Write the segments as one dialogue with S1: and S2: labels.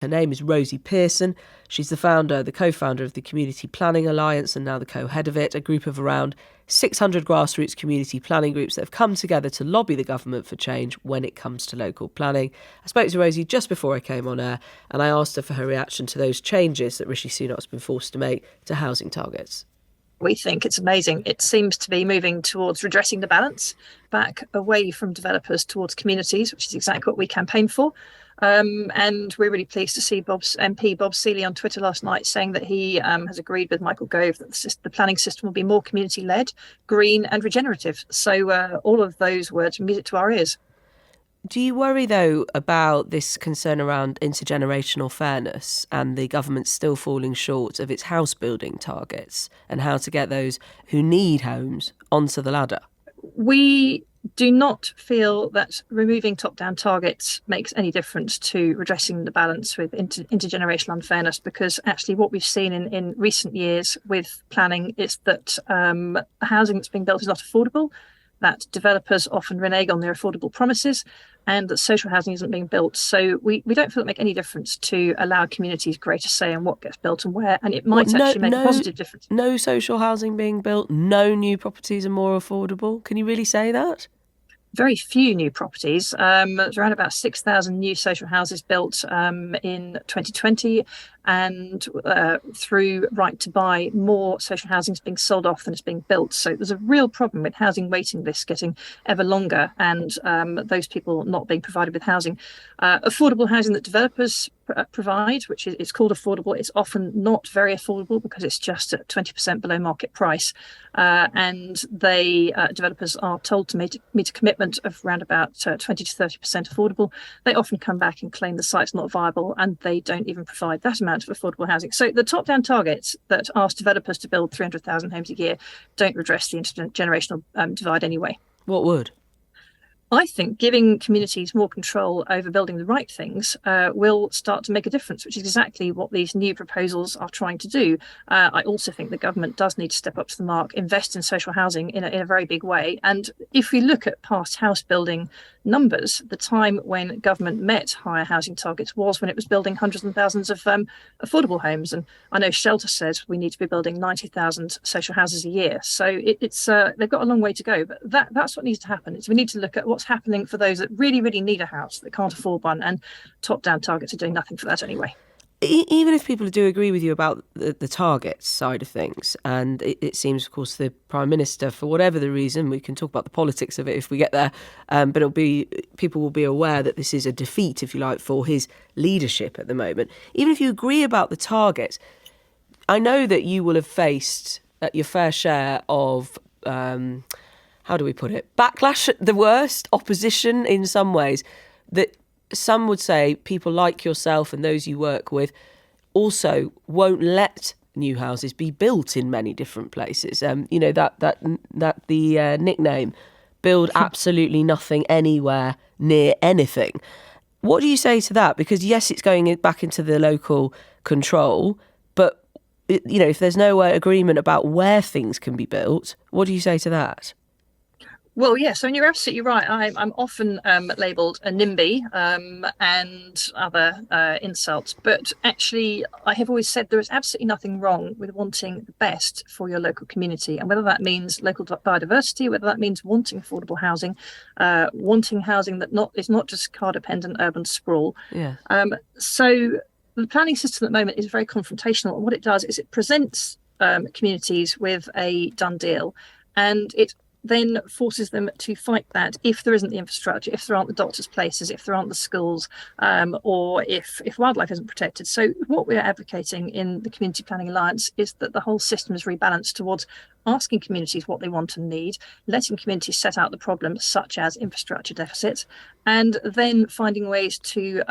S1: Her name is Rosie Pearson. She's the co-founder of the Community Planning Alliance and now the co-head of it, a group of around 600 grassroots community planning groups that have come together to lobby the government for change when it comes to local planning. I spoke to Rosie just before I came on air and I asked her for her reaction to those changes that Rishi Sunak's been forced to make to housing targets.
S2: We think it's amazing. It seems to be moving towards redressing the balance back away from developers towards communities, which is exactly what we campaign for. And we're really pleased to see MP Bob Seeley on Twitter last night saying that he has agreed with Michael Gove that the planning system will be more community-led, green and regenerative. So all of those words are music to our ears.
S1: Do you worry, though, about this concern around intergenerational fairness and the government still falling short of its house building targets and how to get those who need homes onto the ladder?
S2: We do not feel that removing top-down targets makes any difference to redressing the balance with intergenerational unfairness, because actually what we've seen in recent years with planning is that housing that's being built is not affordable, that developers often renege on their affordable promises, and that social housing isn't being built. So we don't feel it make any difference to allow communities greater say in what gets built and where, and it might actually make a positive difference.
S1: No social housing being built, no new properties are more affordable. Can you really say that?
S2: Very few new properties. There's around about 6,000 new social houses built in 2020, and through Right to Buy, more social housing is being sold off than is being built. So there's a real problem with housing waiting lists getting ever longer and those people not being provided with housing. Affordable housing that developers provide, which is called affordable, it's often not very affordable because it's just at 20% below market price. And developers are told to meet a commitment of around about 20 to 30% affordable. They often come back and claim the site's not viable, and they don't even provide that amount of affordable housing. So the top-down targets that ask developers to build 300,000 homes a year don't redress the intergenerational divide anyway.
S1: What would?
S2: I think giving communities more control over building the right things will start to make a difference, which is exactly what these new proposals are trying to do. I also think the government does need to step up to the mark, invest in social housing in a very big way. And if we look at past house building numbers, the time when government met higher housing targets was when it was building hundreds and thousands of affordable homes. And I know Shelter says we need to be building 90,000 social houses a year. So they've got a long way to go. But that's what needs to happen. Is we need to look at what's happening for those that really, really need a house that can't afford one, and top-down targets are doing nothing for that anyway.
S1: Even if people do agree with you about the targets side of things, and it seems, of course, the Prime Minister, for whatever the reason, we can talk about the politics of it if we get there, but people will be aware that this is a defeat, if you like, for his leadership at the moment. Even if you agree about the targets, I know that you will have faced your fair share of how do we put it? Backlash at the worst, opposition in some ways, that some would say people like yourself and those you work with also won't let new houses be built in many different places. The nickname, build absolutely nothing anywhere near anything. What do you say to that? Because yes, it's going back into the local control, but if there's no agreement about where things can be built, what do you say to that?
S2: Well, yes, you're absolutely right. I'm often labelled a NIMBY and other insults, but actually I have always said there is absolutely nothing wrong with wanting the best for your local community, and whether that means local biodiversity, whether that means wanting affordable housing, wanting housing that is not just car-dependent urban sprawl.
S1: Yeah.
S2: So the planning system at the moment is very confrontational, and what it does is it presents communities with a done deal, and it then forces them to fight that if there isn't the infrastructure, if there aren't the doctors' places, if there aren't the schools, or if wildlife isn't protected. So what we're advocating in the Community Planning Alliance is that the whole system is rebalanced towards asking communities what they want and need, letting communities set out the problems such as infrastructure deficits, and then finding ways to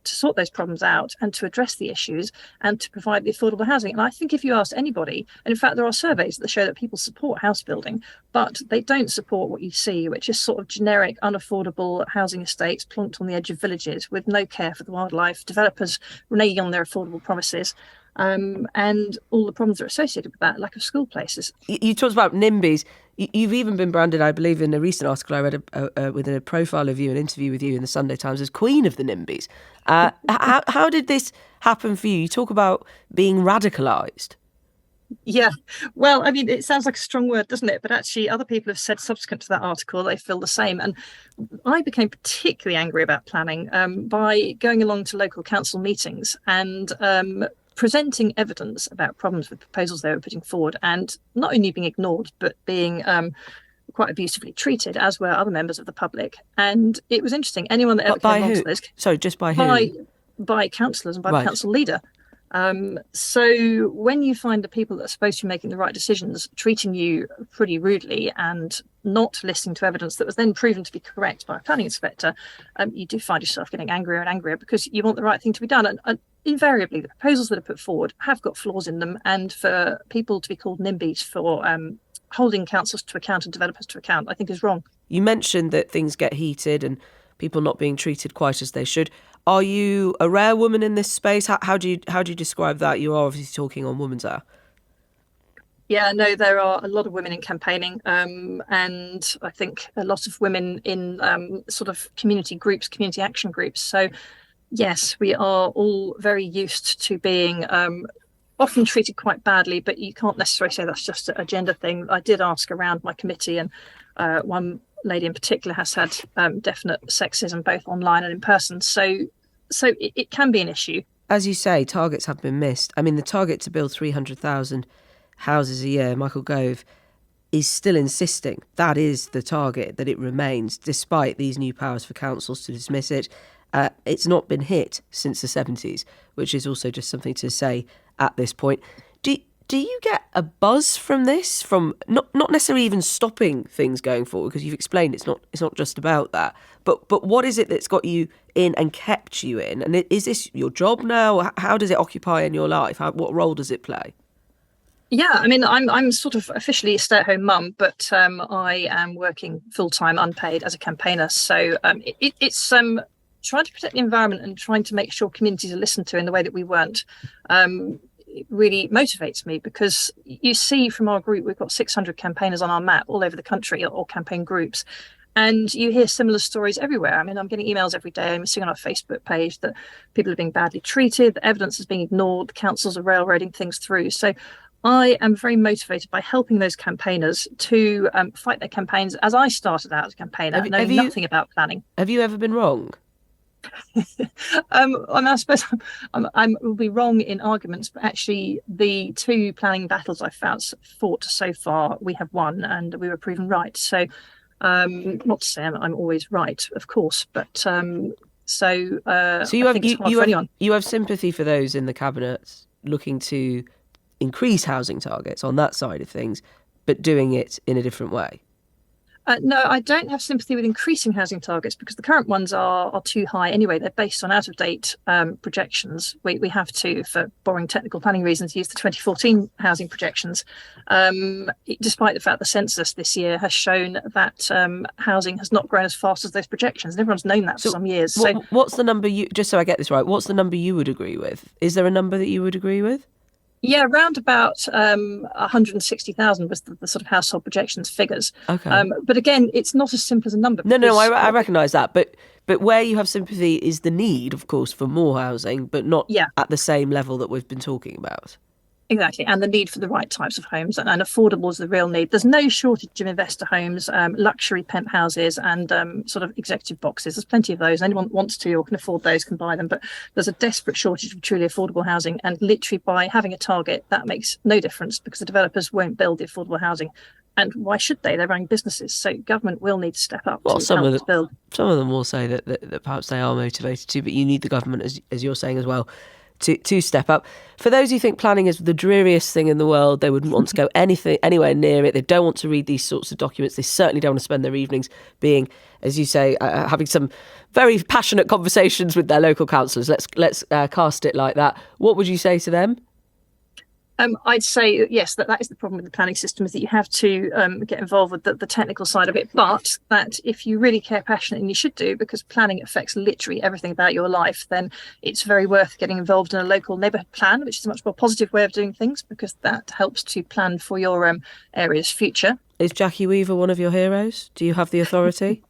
S2: sort those problems out and to address the issues and to provide the affordable housing. And I think if you ask anybody, and in fact there are surveys that show that people support house building, but they don't support what you see, which is sort of generic, unaffordable housing estates plonked on the edge of villages with no care for the wildlife, developers reneging on their affordable promises. and all the problems that are associated with that, lack of school places.
S1: You talked about NIMBYs. You've even been branded, I believe, in a recent article I read with a profile of you, an interview with you in the Sunday Times, as Queen of the NIMBYs. How did this happen for you? You talk about being radicalised.
S2: Yeah, well, I mean, it sounds like a strong word, doesn't it? But actually, other people have said subsequent to that article they feel the same. And I became particularly angry about planning by going along to local council meetings and presenting evidence about problems with proposals they were putting forward, and not only being ignored, but being quite abusively treated, as were other members of the public. And it was interesting. Anyone that ever
S1: By
S2: came
S1: who?
S2: onto this,
S1: Sorry, just by who?
S2: By councillors and by
S1: Right.
S2: the council leader. So when you find the people that are supposed to be making the right decisions treating you pretty rudely and not listening to evidence that was then proven to be correct by a planning inspector, you do find yourself getting angrier and angrier because you want the right thing to be done. And invariably, the proposals that are put forward have got flaws in them. And for people to be called NIMBYs for holding councils to account and developers to account, I think is wrong.
S1: You mentioned that things get heated and people not being treated quite as they should. Are you a rare woman in this space? How do you describe that? You are obviously talking on Women's Hour.
S2: Yeah, no, there are a lot of women in campaigning, and I think a lot of women in sort of community groups, community action groups. So, yes, we are all very used to being often treated quite badly, but you can't necessarily say that's just a gender thing. I did ask around my committee, and one lady in particular has had definite sexism both online and in person. So it can be an issue.
S1: As you say, targets have been missed. I mean, the target to build 300,000 houses a year, Michael Gove is still insisting that is the target, that it remains, despite these new powers for councils to dismiss it. It's not been hit since the 70s, which is also just something to say at this point. Do you get a buzz from this, from not necessarily even stopping things going forward, because you've explained it's not just about that, but what is it that's got you in and kept you in? And is this your job now? How does it occupy in your life? What role does it play?
S2: Yeah, I mean, I'm sort of officially a stay-at-home mum, but I am working full-time, unpaid as a campaigner. So it's trying to protect the environment and trying to make sure communities are listened to in the way that we weren't. It really motivates me because you see from our group, we've got 600 campaigners on our map all over the country, or campaign groups. And you hear similar stories everywhere. I mean, I'm getting emails every day. I'm seeing on our Facebook page that people are being badly treated, the evidence is being ignored, the councils are railroading things through. So I am very motivated by helping those campaigners to fight their campaigns as I started out as a campaigner, knowing nothing about planning.
S1: Have you ever been wrong?
S2: I suppose I will be wrong in arguments, but actually the two planning battles I've fought so far, we have won and we were proven right. So not to say I'm always right, of course, but so you
S1: have sympathy for those in the cabinet looking to increase housing targets on that side of things, but doing it in a different way.
S2: No, I don't have sympathy with increasing housing targets because the current ones are too high anyway. They're based on out-of-date projections. We have to, for boring technical planning reasons, use the 2014 housing projections, despite the fact the census this year has shown that housing has not grown as fast as those projections. And everyone's known that for some years. So
S1: what's the number just so I get this right, what's the number you would agree with? Is there a number that you would agree with?
S2: Yeah, around about 160,000 was the sort of household projections figures.
S1: Okay.
S2: But again, it's not as simple as a number.
S1: No, I recognise that. But where you have sympathy is the need, of course, for more housing, but not at the same level that we've been talking about.
S2: Exactly. And the need for the right types of homes, and affordable is the real need. There's no shortage of investor homes, luxury penthouses and sort of executive boxes. There's plenty of those. Anyone wants to or can afford those can buy them. But there's a desperate shortage of truly affordable housing. And literally by having a target, that makes no difference because the developers won't build the affordable housing. And why should they? They're running businesses. So government will need to step up to help us build.
S1: Some of them will say that perhaps they are motivated to, but you need the government, as you're saying as well, to step up. For those who think planning is the dreariest thing in the world, they wouldn't want to go anywhere near it. They don't want to read these sorts of documents. They certainly don't want to spend their evenings being, as you say, having some very passionate conversations with their local councillors. Let's cast it like that. What would you say to them?
S2: I'd say yes, that is the problem with the planning system, is that you have to get involved with the technical side of it. But that if you really care passionately, and you should do, because planning affects literally everything about your life, then it's very worth getting involved in a local neighbourhood plan, which is a much more positive way of doing things, because that helps to plan for your area's future.
S1: Is Jackie Weaver one of your heroes? Do you have the authority?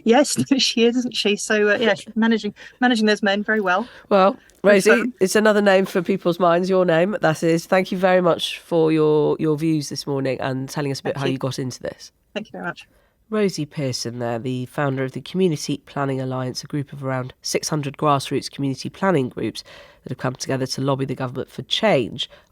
S2: Yes, she is, isn't she? So yeah, she's managing those men very well.
S1: Well, Rosie, it's another name for people's minds, your name, that is. Thank you very much for your views this morning and telling us a bit how you got into this.
S2: Thank you very much.
S1: Rosie Pearson there, the founder of the Community Planning Alliance, a group of around 600 grassroots community planning groups that have come together to lobby the government for change